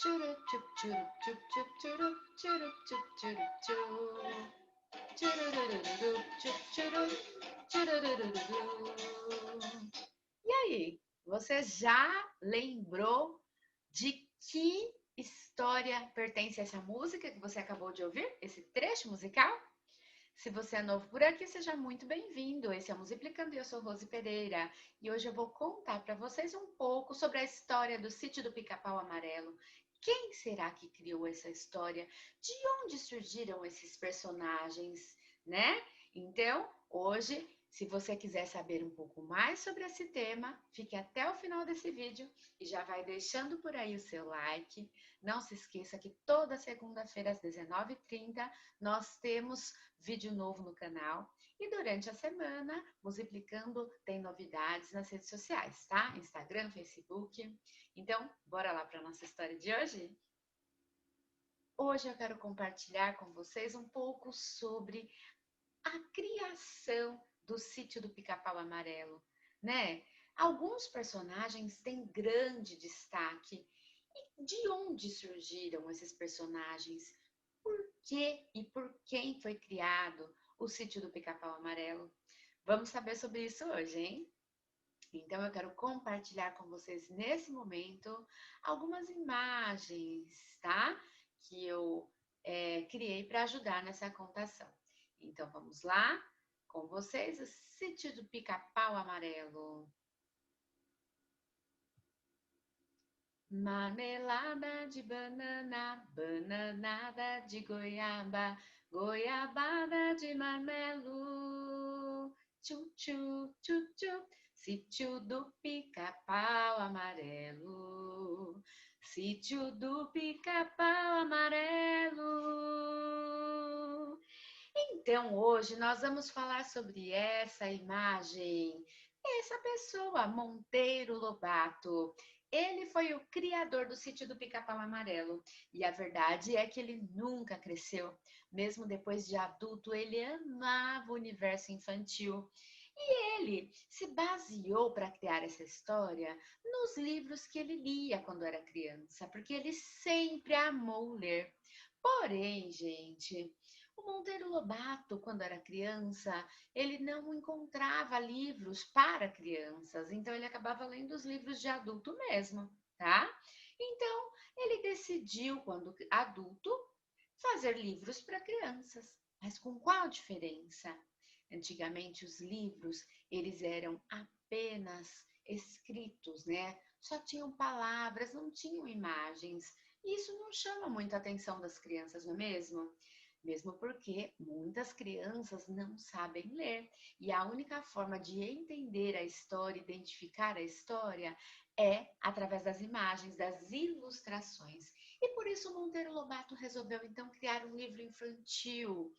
Tchurup, tchup, tchurup, tchup, tchup, tchurup, tchurup, tchup, tchurup, tchu. Tchururururu, tchup, tchurup, tchururururu. E aí, você já lembrou de que história pertence a essa música que você acabou de ouvir? Esse trecho musical? Se você é novo por aqui, seja muito bem-vindo. Esse é o Musicando e eu sou Rose Pereira. E hoje eu vou contar para vocês um pouco sobre a história do Sítio do Pica-Pau Amarelo. Quem será que criou essa história? De onde surgiram esses personagens, né? Então, hoje, se você quiser saber um pouco mais sobre esse tema, fique até o final desse vídeo e já vai deixando por aí o seu like. Não se esqueça que toda segunda-feira às 19h30 nós temos vídeo novo no canal. E durante a semana, Musicando tem novidades nas redes sociais, tá? Instagram, Facebook. Então, bora lá para a nossa história de hoje? Hoje eu quero compartilhar com vocês um pouco sobre a criação do Sítio do Pica-Pau Amarelo, né? Alguns personagens têm grande destaque. E de onde surgiram esses personagens? Por que e por quem foi criado o Sítio do Pica-Pau Amarelo? Vamos saber sobre isso hoje, hein? Então eu quero compartilhar com vocês nesse momento algumas imagens, tá? Que eu criei para ajudar nessa contação. Então vamos lá com vocês, o Sítio do Pica-Pau Amarelo. Marmelada de banana, bananada de goiaba, goiabada de marmelo. Tchu, tchu, tchu, tchu. Sítio do Pica-Pau Amarelo. Sítio do Pica-Pau Amarelo. Então, hoje nós vamos falar sobre essa imagem, essa pessoa, Monteiro Lobato. Ele foi o criador do Sítio do Pica-Pau Amarelo. E a verdade é que ele nunca cresceu. Mesmo depois de adulto, ele amava o universo infantil. E ele se baseou para criar essa história nos livros que ele lia quando era criança, porque ele sempre amou ler. Porém, gente, o Monteiro Lobato, quando era criança, ele não encontrava livros para crianças, então ele acabava lendo os livros de adulto mesmo, tá? Então, ele decidiu, quando adulto, fazer livros para crianças. Mas com qual diferença? Antigamente os livros, eles eram apenas escritos, né? Só tinham palavras, não tinham imagens. E isso não chama muito a atenção das crianças, não é mesmo? Mesmo porque muitas crianças não sabem ler. E a única forma de entender a história, identificar a história, é através das imagens, das ilustrações. E por isso Monteiro Lobato resolveu então criar um livro infantil.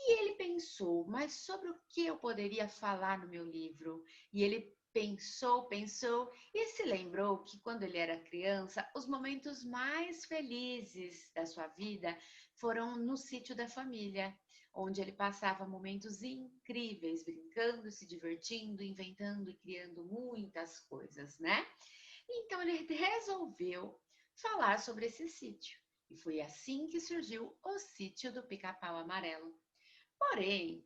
E ele pensou, mas sobre o que eu poderia falar no meu livro? E ele pensou, pensou e se lembrou que quando ele era criança, os momentos mais felizes da sua vida foram no sítio da família, onde ele passava momentos incríveis, brincando, se divertindo, inventando e criando muitas coisas, né? Então ele resolveu falar sobre esse sítio. E foi assim que surgiu o Sítio do Pica-Pau Amarelo. Porém,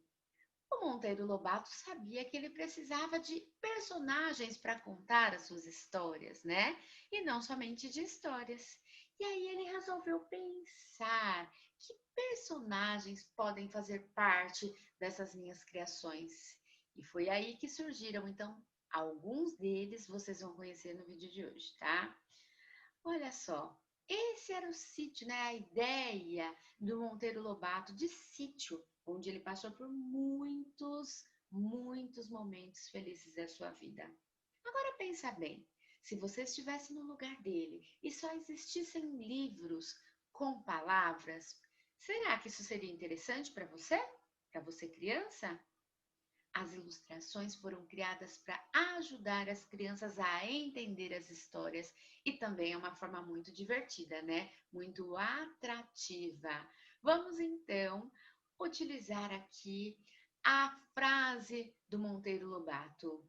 o Monteiro Lobato sabia que ele precisava de personagens para contar as suas histórias, né? E não somente de histórias. E aí ele resolveu pensar que personagens podem fazer parte dessas minhas criações. E foi aí que surgiram, então, alguns deles vocês vão conhecer no vídeo de hoje, tá? Olha só, esse era o sítio, né? A ideia do Monteiro Lobato de sítio, onde ele passou por muitos momentos felizes da sua vida. Agora pensa bem, se você estivesse no lugar dele e só existissem livros com palavras, será que isso seria interessante para você? Para você criança? As ilustrações foram criadas para ajudar as crianças a entender as histórias e também é uma forma muito divertida, né? Muito atrativa. Vamos então utilizar aqui a frase do Monteiro Lobato.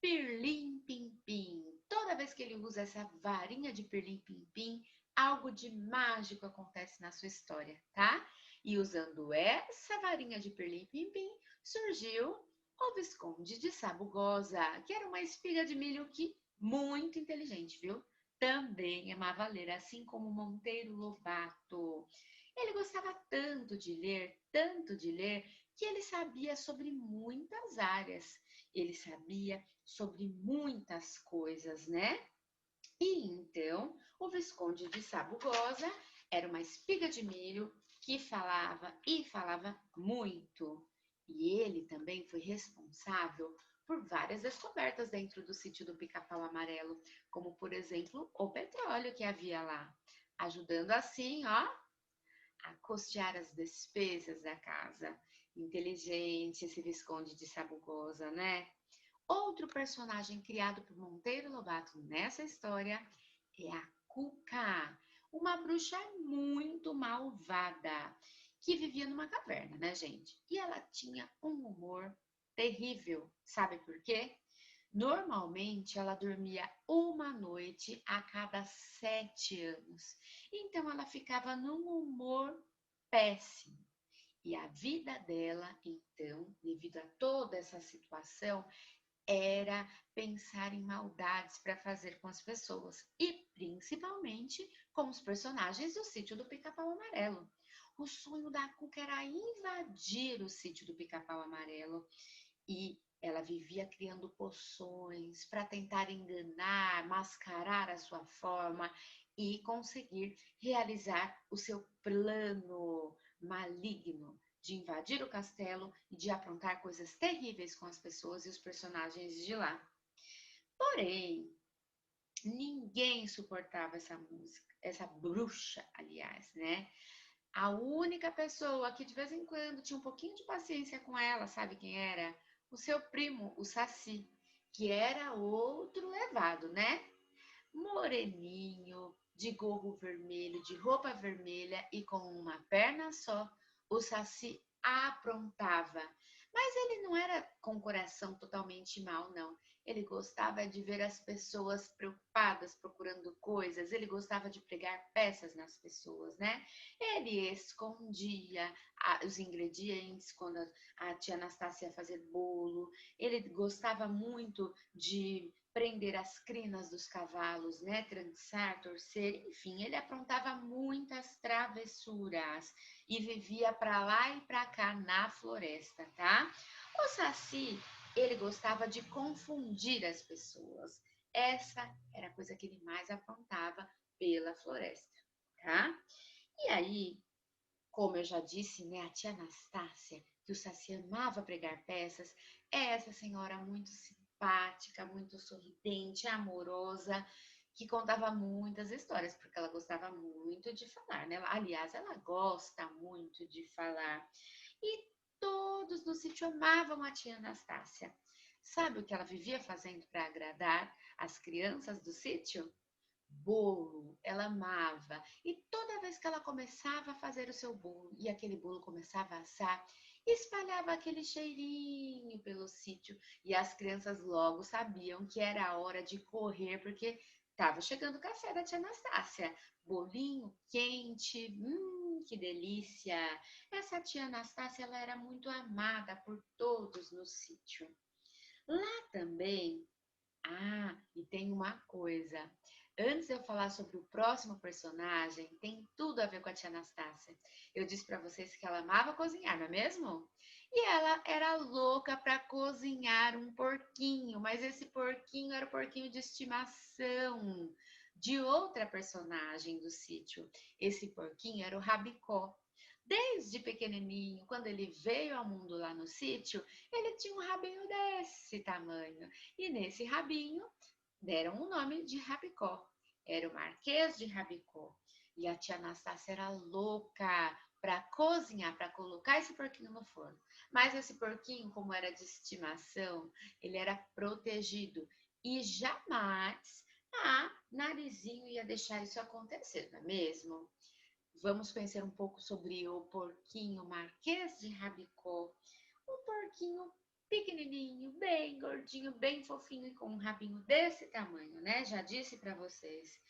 Pirlim pim pim. Toda vez que ele usa essa varinha de pirlim pim pim, algo de mágico acontece na sua história, tá? E usando essa varinha de pirlim-pim-pim, surgiu o Visconde de Sabugosa, que era uma espiga de milho que muito inteligente, viu? Também amava ler, assim como Monteiro Lobato. Ele gostava tanto de ler, que ele sabia sobre muitas áreas. Ele sabia sobre muitas coisas, né? E então, o Visconde de Sabugosa era uma espiga de milho que falava e falava muito. E ele também foi responsável por várias descobertas dentro do sítio do Pica-Pau Amarelo, como por exemplo o petróleo que havia lá, ajudando assim, ó, a custear as despesas da casa. Inteligente esse Visconde de Sabugosa, né? Outro personagem criado por Monteiro Lobato nessa história é a Cuca, uma bruxa muito malvada que vivia numa caverna, né, gente? E ela tinha um humor terrível. Sabe por quê? Normalmente ela dormia uma noite a cada 7 anos. Então ela ficava num humor péssimo. E a vida dela, então, devido a toda essa situação, era pensar em maldades para fazer com as pessoas e principalmente com os personagens do sítio do Pica-Pau Amarelo. O sonho da Cuca era invadir o sítio do Pica-Pau Amarelo e ela vivia criando poções para tentar enganar, mascarar a sua forma e conseguir realizar o seu plano maligno de invadir o castelo e de aprontar coisas terríveis com as pessoas e os personagens de lá. Porém, ninguém suportava essa música, essa bruxa, aliás, né? A única pessoa que de vez em quando tinha um pouquinho de paciência com ela, sabe quem era? O seu primo, o Saci, que era outro levado, né? Moreninho, de gorro vermelho, de roupa vermelha e com uma perna só, o Saci aprontava. Mas ele não era com o coração totalmente mau, não. Ele gostava de ver as pessoas preocupadas procurando coisas, ele gostava de pregar peças nas pessoas, né? Ele escondia os ingredientes quando a tia Anastácia ia fazer bolo, ele gostava muito de prender as crinas dos cavalos, né? Trançar, torcer, enfim, ele aprontava muitas travessuras e vivia para lá e para cá na floresta, tá? O Saci, ele gostava de confundir as pessoas. Essa era a coisa que ele mais aprontava pela floresta, tá? E aí, como eu já disse, né, a tia Anastácia, que o Saci amava pregar peças, é essa senhora muito simpática, muito sorridente, amorosa, que contava muitas histórias, porque ela gostava muito de falar, né? Aliás, ela gosta muito de falar. E todos no sítio amavam a tia Anastácia. Sabe o que ela vivia fazendo para agradar as crianças do sítio? Bolo, ela amava. E toda vez que ela começava a fazer o seu bolo e aquele bolo começava a assar, espalhava aquele cheirinho pelo sítio e as crianças logo sabiam que era a hora de correr porque estava chegando o café da tia Anastácia. Bolinho quente, que delícia! Essa tia Anastácia, ela era muito amada por todos no sítio. Lá também e tem uma coisa. Antes de eu falar sobre o próximo personagem, tem tudo a ver com a tia Anastácia. Eu disse para vocês que ela amava cozinhar, não é mesmo? E ela era louca para cozinhar um porquinho, mas esse porquinho era o porquinho de estimação de outra personagem do sítio. Esse porquinho era o Rabicó. Desde pequenininho, quando ele veio ao mundo lá no sítio, ele tinha um rabinho desse tamanho. E nesse rabinho deram o nome de Rabicó. Era o Marquês de Rabicó. E a tia Anastácia era louca para cozinhar, para colocar esse porquinho no forno. Mas esse porquinho, como era de estimação, ele era protegido. E jamais a Narizinho ia deixar isso acontecer, não é mesmo? Vamos conhecer um pouco sobre o porquinho Marquês de Rabicó. Um porquinho pequenininho, bem gordinho, bem fofinho e com um rabinho desse tamanho, né? Já disse para vocês.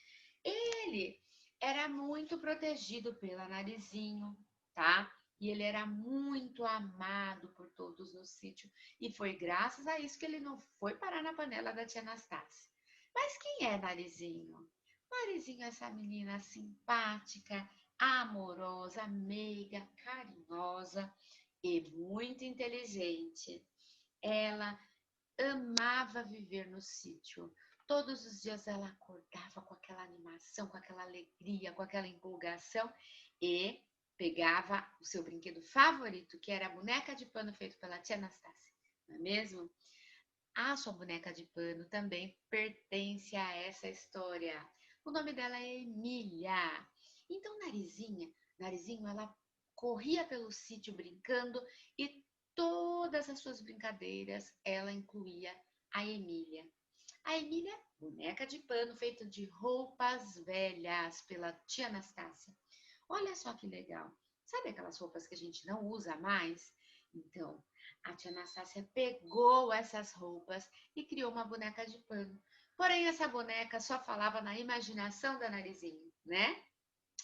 Ele era muito protegido pela Narizinho, tá? E ele era muito amado por todos no sítio. E foi graças a isso que ele não foi parar na panela da tia Anastácia. Mas quem é Narizinho? Narizinho é essa menina simpática, amorosa, meiga, carinhosa e muito inteligente. Ela amava viver no sítio. Todos os dias ela acordava com aquela animação, com aquela alegria, com aquela empolgação e pegava o seu brinquedo favorito, que era a boneca de pano feito pela tia Anastácia, não é mesmo? A sua boneca de pano também pertence a essa história. O nome dela é Emília. Então, Narizinho, ela corria pelo sítio brincando e todas as suas brincadeiras ela incluía a Emília. A Emília, boneca de pano feita de roupas velhas pela tia Anastácia. Olha só que legal. Sabe aquelas roupas que a gente não usa mais? Então, a tia Anastácia pegou essas roupas e criou uma boneca de pano. Porém, essa boneca só falava na imaginação da Narizinho, né?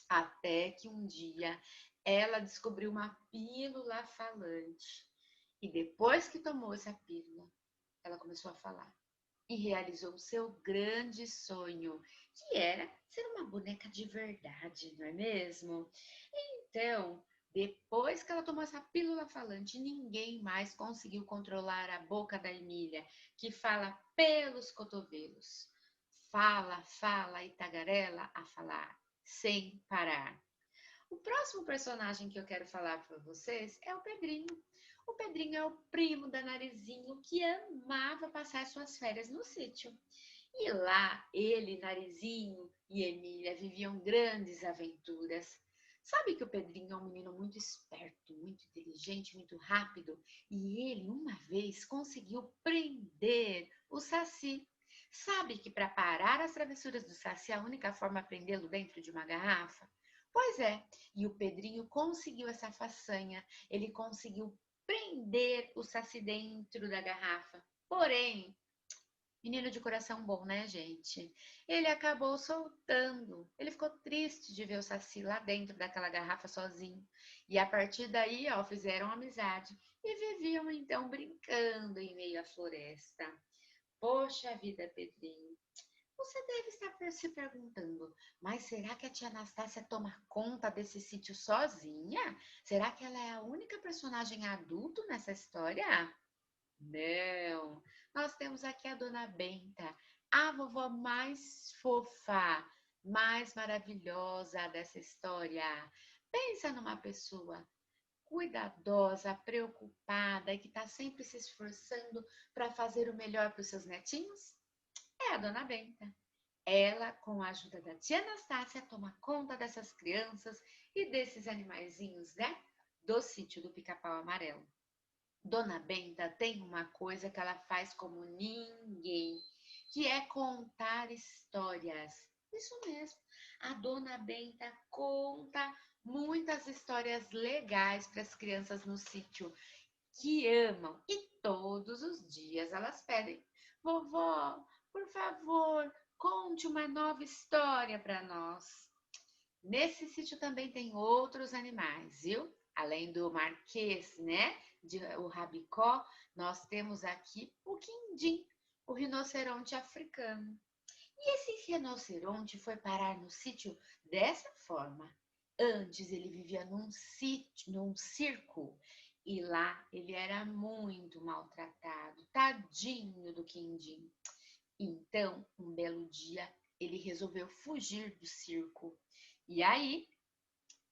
Até que um dia ela descobriu uma pílula falante. E depois que tomou essa pílula, ela começou a falar e realizou o seu grande sonho, que era ser uma boneca de verdade, não é mesmo? Então, depois que ela tomou essa pílula falante, ninguém mais conseguiu controlar a boca da Emília, que fala pelos cotovelos. Fala, fala e tagarela a falar, sem parar. O próximo personagem que eu quero falar para vocês é o Pedrinho. O Pedrinho é o primo da Narizinho que amava passar suas férias no sítio. E lá ele, Narizinho e Emília viviam grandes aventuras. Sabe que o Pedrinho é um menino muito esperto, muito inteligente, muito rápido, e ele uma vez conseguiu prender o Saci. Sabe que para parar as travessuras do Saci, a única forma é prendê-lo dentro de uma garrafa? Pois é, e o Pedrinho conseguiu essa façanha. Ele conseguiu prender o Saci dentro da garrafa. Porém, menino de coração bom, né, gente? Ele acabou soltando. Ele ficou triste de ver o Saci lá dentro daquela garrafa sozinho. E a partir daí, ó, fizeram amizade e viviam então brincando em meio à floresta. Poxa vida, Pedrinho. Você deve estar se perguntando, mas será que a tia Anastácia toma conta desse sítio sozinha? Será que ela é a única personagem adulto nessa história? Não, nós temos aqui a Dona Benta, a vovó mais fofa, mais maravilhosa dessa história. Pensa numa pessoa cuidadosa, preocupada e que está sempre se esforçando para fazer o melhor para os seus netinhos. É a Dona Benta. Ela, com a ajuda da tia Anastácia, toma conta dessas crianças e desses animaizinhos, né? Do sítio do Pica-Pau Amarelo. Dona Benta tem uma coisa que ela faz como ninguém, que é contar histórias. Isso mesmo. A Dona Benta conta muitas histórias legais para as crianças no sítio que amam e todos os dias elas pedem: Vovó, por favor, conte uma nova história para nós. Nesse sítio também tem outros animais, viu? Além do marquês, né? O rabicó, nós temos aqui o quindim, o rinoceronte africano. E esse rinoceronte foi parar no sítio dessa forma. Antes ele vivia num sítio, num circo, e lá ele era muito maltratado, tadinho do quindim. Então, um belo dia, ele resolveu fugir do circo. E aí,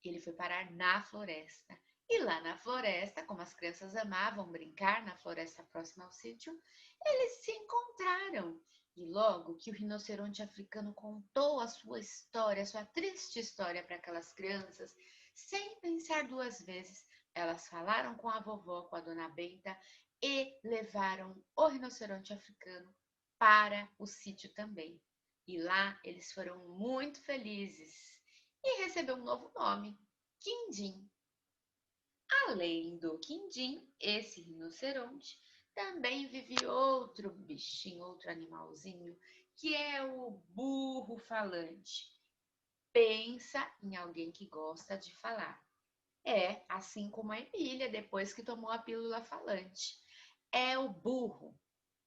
ele foi parar na floresta. E lá na floresta, como as crianças amavam brincar na floresta próxima ao sítio, eles se encontraram. E logo que o rinoceronte africano contou a sua história, a sua triste história para aquelas crianças, sem pensar duas vezes, elas falaram com a vovó, com a dona Benta, e levaram o rinoceronte africano para o sítio também. E lá eles foram muito felizes e recebeu um novo nome, Quindim. Além do quindim, esse rinoceronte, também vive outro bichinho, outro animalzinho, que é o burro falante. Pensa em alguém que gosta de falar. É, assim como a Emília, depois que tomou a pílula falante. É o burro.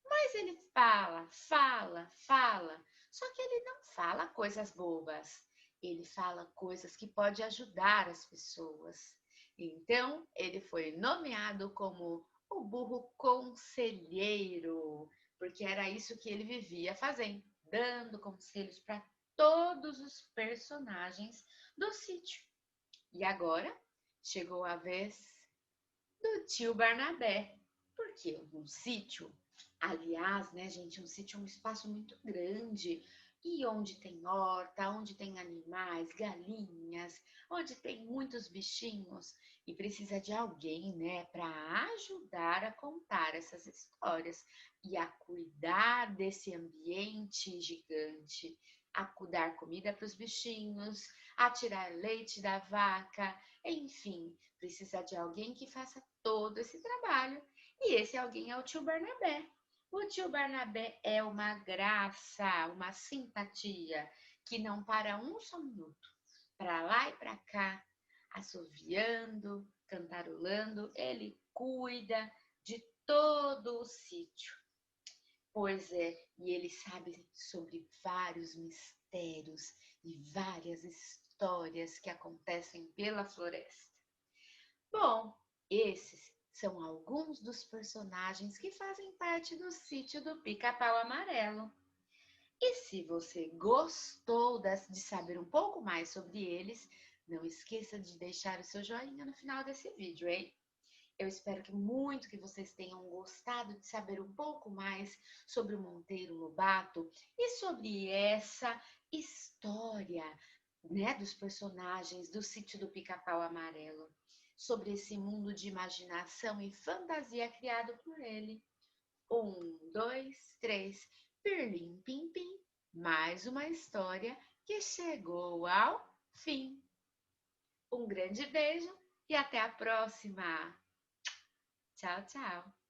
Mas ele fala, fala, fala. Só que ele não fala coisas bobas. Ele fala coisas que podem ajudar as pessoas. Então, ele foi nomeado como o burro conselheiro, porque era isso que ele vivia fazendo, dando conselhos para todos os personagens do sítio. E agora chegou a vez do tio Barnabé, porque um sítio, aliás, né, gente, um sítio é um espaço muito grande e onde tem horta, onde tem animais, galinhas, onde tem muitos bichinhos e precisa de alguém, né, para ajudar a contar essas histórias e a cuidar desse ambiente gigante, a dar comida para os bichinhos, a tirar leite da vaca, enfim, precisa de alguém que faça todo esse trabalho. E esse alguém é o tio Barnabé. O tio Barnabé é uma graça, uma simpatia, que não para um só minuto. Para lá e para cá, assoviando, cantarolando, ele cuida de todo o sítio. Pois é, e ele sabe sobre vários mistérios e várias histórias que acontecem pela floresta. Bom, esses são alguns dos personagens que fazem parte do sítio do Pica-Pau Amarelo. E se você gostou de saber um pouco mais sobre eles, não esqueça de deixar o seu joinha no final desse vídeo, hein? Eu espero muito que vocês tenham gostado de saber um pouco mais sobre o Monteiro Lobato e sobre essa história, né, dos personagens do sítio do Pica-Pau Amarelo, sobre esse mundo de imaginação e fantasia criado por ele. 1, 2, 3, pirlim pim pim, mais uma história que chegou ao fim. Um grande beijo e até a próxima! Tchau, tchau!